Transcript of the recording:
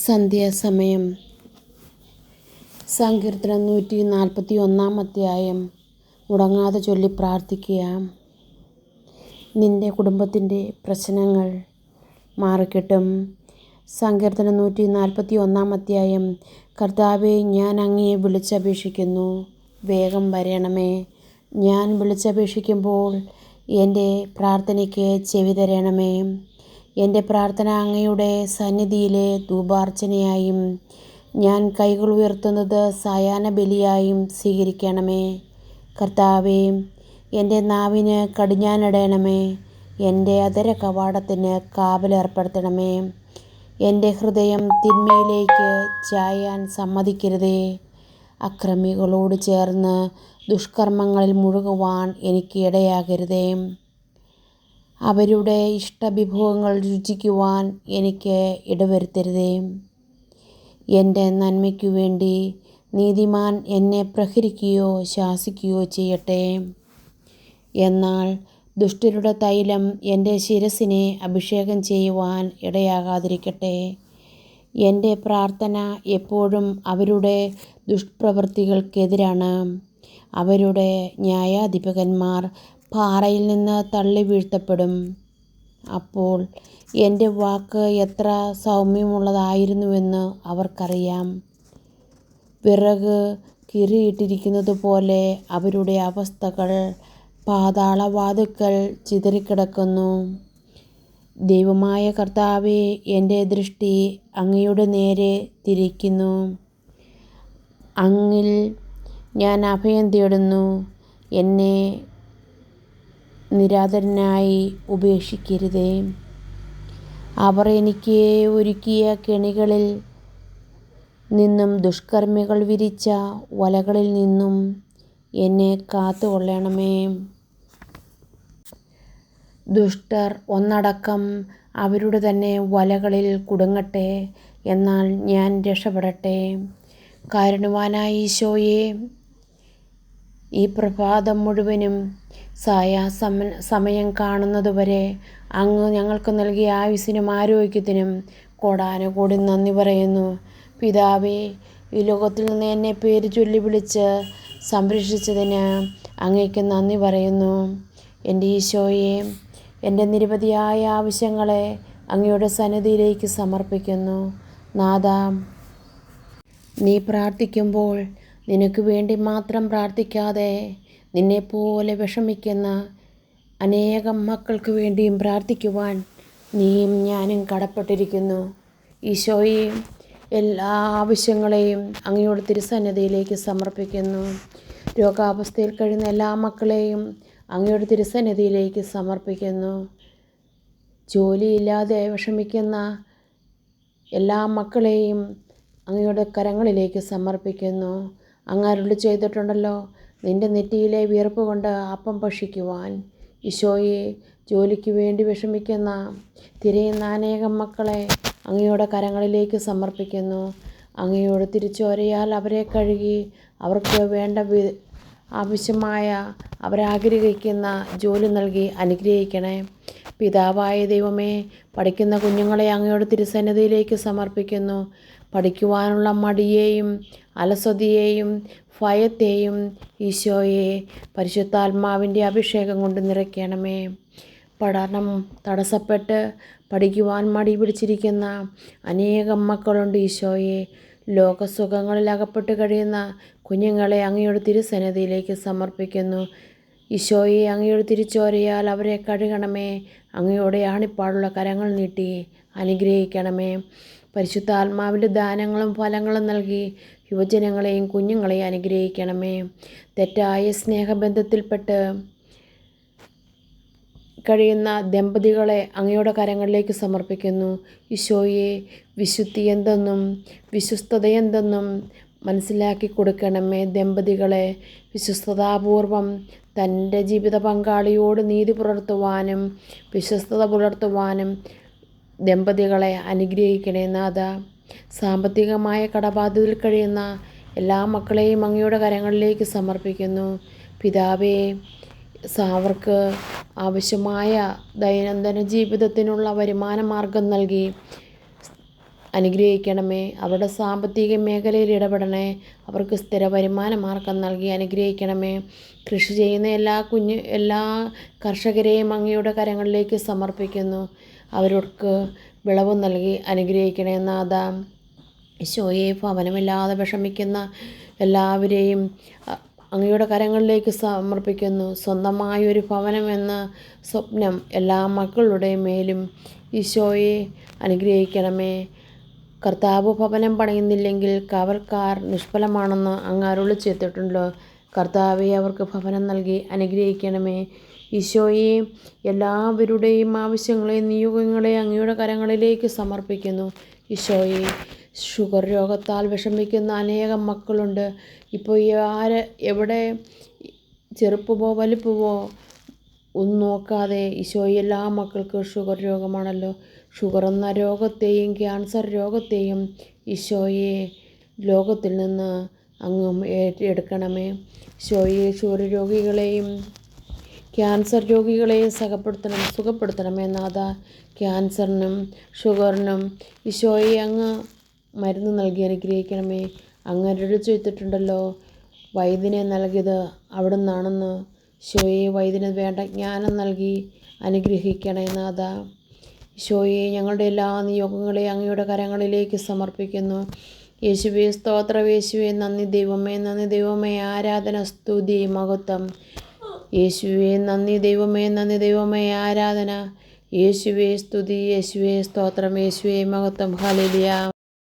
സന്ധ്യാസമയം. സങ്കീർത്തനം 141 അധ്യായം. മുടങ്ങാതെ ചൊല്ലി പ്രാർത്ഥിക്കുക. നിൻ്റെ കുടുംബത്തിൻ്റെ പ്രശ്നങ്ങൾ മാറിക്കിട്ടും. സങ്കീർത്തനം 141 അധ്യായം. കർത്താവേ, ഞാൻ അങ്ങയെ വിളിച്ചപേക്ഷിക്കുന്നു, വേഗം വരണമേ. ഞാൻ വിളിച്ചപേക്ഷിക്കുമ്പോൾ എൻ്റെ പ്രാർത്ഥനയ്ക്ക് ചെവി തരണമേ. എൻ്റെ പ്രാർത്ഥന അങ്ങയുടെ സന്നിധിയിലെ ധൂപാർച്ചനയായും ഞാൻ കൈകൾ ഉയർത്തുന്നത് സായാഹ്ന ബലിയായും സ്വീകരിക്കണമേ. കർത്താവേ, എൻ്റെ നാവിന് കടിഞ്ഞാണിടണമേ. എൻ്റെ അധര കവാടത്തിന് കാവലേർപ്പെടുത്തണമേ. എൻ്റെ ഹൃദയം തിന്മയിലേക്ക് ചായാൻ സമ്മതിക്കരുതേ. അക്രമികളോട് ചേർന്ന് ദുഷ്കർമ്മങ്ങളിൽ മുഴുകുവാൻ എനിക്ക് ഇടയാകരുതേ. അവരുടെ ഇഷ്ടവിഭവങ്ങൾ രുചിക്കുവാൻ എനിക്ക് ഇടവരുത്തരുതേ. എൻ്റെ നന്മയ്ക്കു വേണ്ടി നീതിമാൻ എന്നെ പ്രഹരിക്കുകയോ ശാസിക്കുകയോ ചെയ്യട്ടെ. എന്നാൽ ദുഷ്ടരുടെ തൈലം എൻ്റെ ശിരസിനെ അഭിഷേകം ചെയ്യുവാൻ ഇടയാകാതിരിക്കട്ടെ. എൻ്റെ പ്രാർത്ഥന എപ്പോഴും അവരുടെ ദുഷ്പ്രവൃത്തികൾക്കെതിരാണ്. അവരുടെ ന്യായാധിപന്മാർ പാറയിൽ നിന്ന് തള്ളി വീഴ്ത്തപ്പെടും. അപ്പോൾ എൻ്റെ വാക്ക് എത്ര സൗമ്യമുള്ളതായിരുന്നുവെന്ന് അവർക്കറിയാം. വിറക് കീറിയിട്ടിരിക്കുന്നത് പോലെ അവരുടെ അവസ്ഥകൾ പാതാളവാതിൽക്കൽ ചിതറിക്കിടക്കുന്നു. ദൈവമായ കർത്താവേ, എൻ്റെ ദൃഷ്ടി അങ്ങയുടെ നേരെ തിരിക്കുന്നു. അങ്ങിൽ ഞാൻ അഭയം തേടുന്നു. എന്നെ നിരാദരനായി ഉപേക്ഷിക്കരുതേ. അവർ എനിക്ക് ഒരുക്കിയ കെണികളിൽ നിന്നും ദുഷ്കർമ്മികൾ വിരിച്ച വലകളിൽ നിന്നും എന്നെ കാത്തുകൊള്ളണമേ. ദുഷ്ടർ ഒന്നടക്കം അവരുടെ തന്നെ വലകളിൽ കുടുങ്ങട്ടെ, എന്നാൽ ഞാൻ രക്ഷപ്പെടട്ടെ. കാരുണ്യവാനായ ഈശോയെ, ഈ പ്രഭാതം മുഴുവനും സമയം കാണുന്നതുവരെ അങ്ങ് ഞങ്ങൾക്ക് നൽകിയ ആയുസ്സിനും ആരോഗ്യത്തിനും കോടാനുകോടി നന്ദി പറയുന്നു. പിതാവേ, ഈ ലോകത്തിൽ നിന്ന് എന്നെ പേര് ചൊല്ലി വിളിച്ച് സംരക്ഷിച്ചതിന് അങ്ങേക്ക് നന്ദി പറയുന്നു. എൻ്റെ ഈശോയെ, എൻ്റെ നിരവധിയായ ആവശ്യങ്ങളെ അങ്ങയുടെ സന്നിധിയിലേക്ക് സമർപ്പിക്കുന്നു. നാഥാ, നീ പ്രാർത്ഥിക്കുമ്പോൾ നിനക്ക് വേണ്ടി മാത്രം പ്രാർത്ഥിക്കാതെ നിന്നെപ്പോലെ വിഷമിക്കുന്ന അനേകം മക്കൾക്ക് വേണ്ടിയും പ്രാർത്ഥിക്കുവാൻ നീയും ഞാനും കടപ്പെട്ടിരിക്കുന്നു. ഈശോയെ, എല്ലാ ആവശ്യങ്ങളെയും അങ്ങയുടെ തിരുസന്നിധിയിലേക്ക് സമർപ്പിക്കുന്നു. രോഗാവസ്ഥയിൽ കഴിയുന്ന എല്ലാ മക്കളെയും അങ്ങയുടെ തിരുസന്നിധിയിലേക്ക് സമർപ്പിക്കുന്നു. ജോലിയില്ലാതെ വിഷമിക്കുന്ന എല്ലാ മക്കളെയും അങ്ങയുടെ കരങ്ങളിലേക്ക് സമർപ്പിക്കുന്നു. അങ്ങ് അരുളി ചെയ്തിട്ടുണ്ടല്ലോ, നിൻ്റെ നെറ്റിയിലെ വിയർപ്പ് കൊണ്ട് അപ്പം ഭക്ഷിക്കുവാൻ. ഈശോയെ, ജോലിക്ക് വേണ്ടി വിഷമിക്കുന്ന തിരയുന്ന അനേകം മക്കളെ അങ്ങയുടെ കരങ്ങളിലേക്ക് സമർപ്പിക്കുന്നു. അങ്ങയുടെ തിരുച്ചോരയാൽ അവരെ കഴുകി അവർക്ക് വേണ്ട ആവശ്യമായ അവരാഗ്രഹിക്കുന്ന ജോലി നൽകി അനുഗ്രഹിക്കണേ. പിതാവായ ദൈവമേ, പഠിക്കുന്ന കുഞ്ഞുങ്ങളെ അങ്ങയുടെ തിരുസന്നിധിയിലേക്ക് സമർപ്പിക്കുന്നു. പഠിക്കുവാനുള്ള മടിയെയും അലസതയെയും ഭയത്തെയും ഈശോയെ പരിശുദ്ധാത്മാവിൻ്റെ അഭിഷേകം കൊണ്ട് നിറയ്ക്കണമേ. പഠനം തടസ്സപ്പെട്ട് പഠിക്കുവാൻ മടി പിടിച്ചിരിക്കുന്ന അനേകം മക്കളുണ്ട്. ഈശോയെ, ലോകസുഖങ്ങളിൽ അകപ്പെട്ട് കഴിയുന്ന കുഞ്ഞുങ്ങളെ അങ്ങയുടെ തിരുസന്നിധിയിലേക്ക് സമർപ്പിക്കുന്നു. ഈശോയെ, അങ്ങയുടെ തിരുച്ചോരയാൽ അവരെ കഴുകണമേ. അങ്ങയുടെ ആണിപ്പാടുള്ള കരങ്ങൾ നീട്ടി അനുഗ്രഹിക്കണമേ. പരിശുദ്ധാത്മാവിൻ്റെ ദാനങ്ങളും ഫലങ്ങളും നൽകി യുവജനങ്ങളെയും കുഞ്ഞുങ്ങളെയും അനുഗ്രഹിക്കണമേ. തെറ്റായ സ്നേഹബന്ധത്തിൽപ്പെട്ട് കഴിയുന്ന ദമ്പതികളെ അങ്ങയുടെ കരങ്ങളിലേക്ക് സമർപ്പിക്കുന്നു. ഈശോയെ, വിശുദ്ധി എന്തെന്നും വിശ്വസ്തത എന്തെന്നും മനസ്സിലാക്കി കൊടുക്കണമേ. ദമ്പതികളെ വിശ്വസ്തതാപൂർവം തൻ്റെ ജീവിത പങ്കാളിയോട് നീതി പുലർത്തുവാനും വിശ്വസ്തത പുലർത്തുവാനും ദമ്പതികളെ അനുഗ്രഹിക്കണേ. നാഥ, സാമ്പത്തികമായ കടബാധ്യതയിൽ കഴിയുന്ന എല്ലാ മക്കളെയും അങ്ങയുടെ കരങ്ങളിലേക്ക് സമർപ്പിക്കുന്നു. പിതാവേ, അവർക്ക് ആവശ്യമായ ദൈനംദിന ജീവിതത്തിനുള്ള വരുമാന മാർഗം നൽകി അനുഗ്രഹിക്കണമേ. അവരുടെ സാമ്പത്തിക മേഖലയിൽ ഇടപെടണേ. അവർക്ക് സ്ഥിര വരുമാന മാർഗം നൽകി അനുഗ്രഹിക്കണമേ. കൃഷി ചെയ്യുന്ന എല്ലാ കർഷകരെയും അങ്ങയുടെ കരങ്ങളിലേക്ക് സമർപ്പിക്കുന്നു. അവർക്ക് വിളവ് നൽകി അനുഗ്രഹിക്കണേ നാഥ. ഈശോയെ, ഭവനമില്ലാതെ വിഷമിക്കുന്ന എല്ലാവരെയും അങ്ങയുടെ കരങ്ങളിലേക്ക് സമർപ്പിക്കുന്നു. സ്വന്തമായൊരു ഭവനമെന്ന സ്വപ്നം എല്ലാ മക്കളുടെ മേലും ഈശോയെ അനുഗ്രഹിക്കണമേ. കർത്താവ് ഭവനം പണിയുന്നില്ലെങ്കിൽ കാവൽക്കാർ നിഷ്ഫലമാണെന്ന് അങ്ങ് അരുളി ചെയ്തിട്ടുണ്ടല്ലോ. കർത്താവെ, അവർക്ക് ഭവനം നൽകി അനുഗ്രഹിക്കണമേ. ഈശോയെ, എല്ലാവരുടെയും ആവശ്യങ്ങളെയും നിയോഗങ്ങളെയും അങ്ങയുടെ കരങ്ങളിലേക്ക് സമർപ്പിക്കുന്നു. ഈശോയെ, ഷുഗർ രോഗത്താൽ വിഷമിക്കുന്ന അനേകം മക്കളുണ്ട്. ഇപ്പോൾ എവിടെ ചെറുപ്പമോ വലുപ്പമോ ഒന്നും നോക്കാതെ ഈശോയെ, എല്ലാ മക്കൾക്കും ഷുഗർ രോഗമാണല്ലോ. ഷുഗർ എന്ന രോഗത്തെയും ക്യാൻസർ രോഗത്തെയും ഈശോയെ ലോകത്തിൽ നിന്ന് അങ്ങ് ഏറ്റെടുക്കണമേ. ഈശോയെ, ഷുഗർ രോഗികളെയും ക്യാൻസർ രോഗികളെയും സുഖപ്പെടുത്തണമേ നാഥ. ക്യാൻസറിനും ഷുഗറിനും ഈശോയെ അങ്ങ് മരുന്ന് നൽകി അനുഗ്രഹിക്കണമേ. അങ്ങ് അരുളി ചെയ്തിട്ടുണ്ടല്ലോ, വൈദ്യനെ നൽകിയത് അവിടുന്നാണെന്ന്. ഈശോയെ, വൈദ്യന് വേണ്ട ജ്ഞാനം നൽകി അനുഗ്രഹിക്കണേ നാഥ. ഈശോയെ, ഞങ്ങളുടെ എല്ലാ നിയോഗങ്ങളെയും അങ്ങയുടെ കരങ്ങളിലേക്ക് സമർപ്പിക്കുന്നു. യേശുവേ സ്തോത്രം. യേശുവേ നന്ദി ദൈവമേ, നന്ദി ദൈവമേ. ആരാധന, സ്തുതി, മഹത്വം. യേശുവേ നന്ദി ദൈവമേ, നന്ദി ദൈവമേ. ആരാധന. യേശുവേ സ്തുതി, യേശുവേ സ്തോത്രം, യേശുവേ മഹത്വം. ഹല്ലേലൂയ.